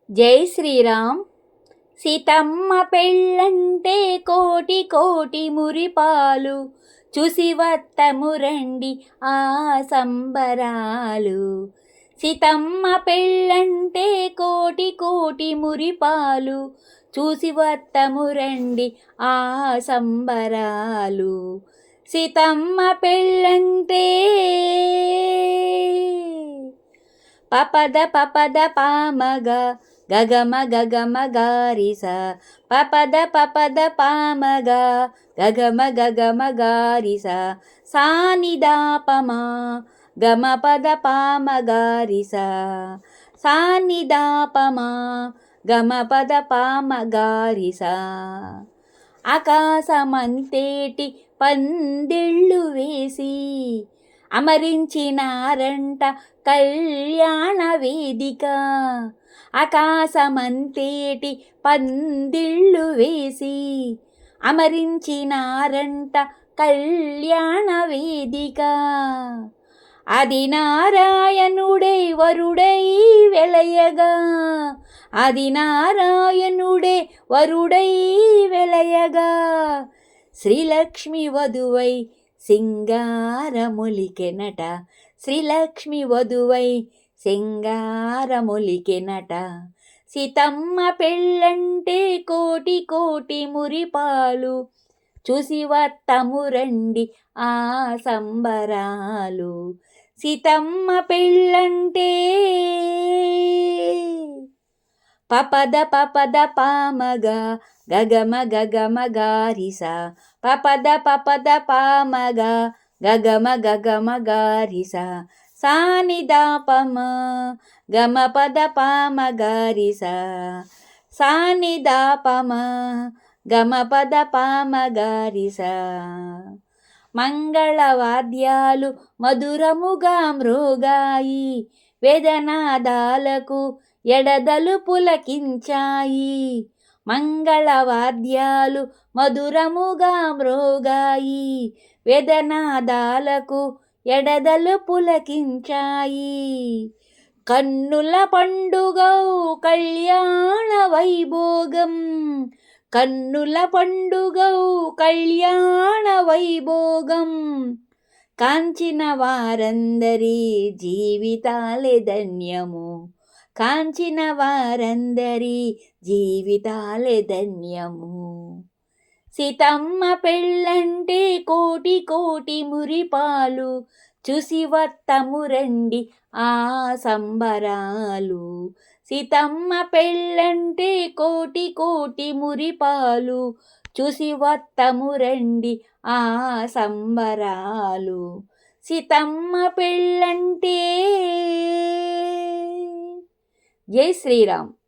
జై శ్రీరామ్. సీతమ్మ పెళ్ళంటే కోటి కోటి మురిపాలు, చూసి వత్తము రండి ఆ సంబరాలు. సీతమ్మ పెళ్ళంటే కోటి కోటి మురిపాలు, చూసి వత్తము రండి ఆ సంబరాలు. సీతమ్మ పెళ్ళంటే పపద పపద పామగ గగమ గగమ గారిస, పపద పపద పామగ గగమ గగమ గారిస, సానిదాపమా గమ పద పామ గారిస, సానిదాపమా గమ పద పామ గారిస. ఆకాశమంతేటి పందిళ్ళు వేసి అమరించినారంట కళ్యాణ వేదిక. ఆకాశమంతేటి పందిళ్ళు వేసి అమరించినారంట కళ్యాణ వేదిక. అది నారాయణుడే వరుడై వెలయగా, అది నారాయణుడే వరుడై వెలయగా, శ్రీలక్ష్మి వధువై సింగారములికెనట, శ్రీలక్ష్మి వధువై సింగారములికెనట. సీతమ్మ పెళ్ళంటే కోటి కోటి మురిపాలు, చూసి వత్తము రండి ఆ సంబరాలు. సీతమ్మ పెళ్ళంటే పపద పపద పామగ గగమ గగమ గారిస, పపద పపద పామగ గగమ గగమ గారిస, సానిదాపమ గమ పద పామ గారిస, సానిదాపమ గమ పద పామ గారిస. మంగళవాద్యాలు మధురముగా మ్రోగాయి, వేదనాదాలకు ఎడదలు పులకించాయి. మంగళవాద్యాలు మధురముగా మ్రోగాయి, వేదనాదాలకు ఎడదలు పులకించాయి. కన్నుల పండుగౌ కళ్యాణ వైభోగం, కన్నుల పండుగౌ కళ్యాణ వైభోగం, కాంచిన వారందరి జీవితాలే ధన్యము, కాంచిన వారందరి జీవితాలే ధన్యము. సీతమ్మ పెళ్ళంటే కోటి కోటి మురిపాలు, చూసి వత్తము రండి ఆ సంబరాలు. సీతమ్మ పెళ్ళంటే కోటి కోటి మురిపాలు, చూసి వత్తము రండి ఆ సంబరాలు. సీతమ్మ పెళ్ళంటే. జై శ్రీరామ్.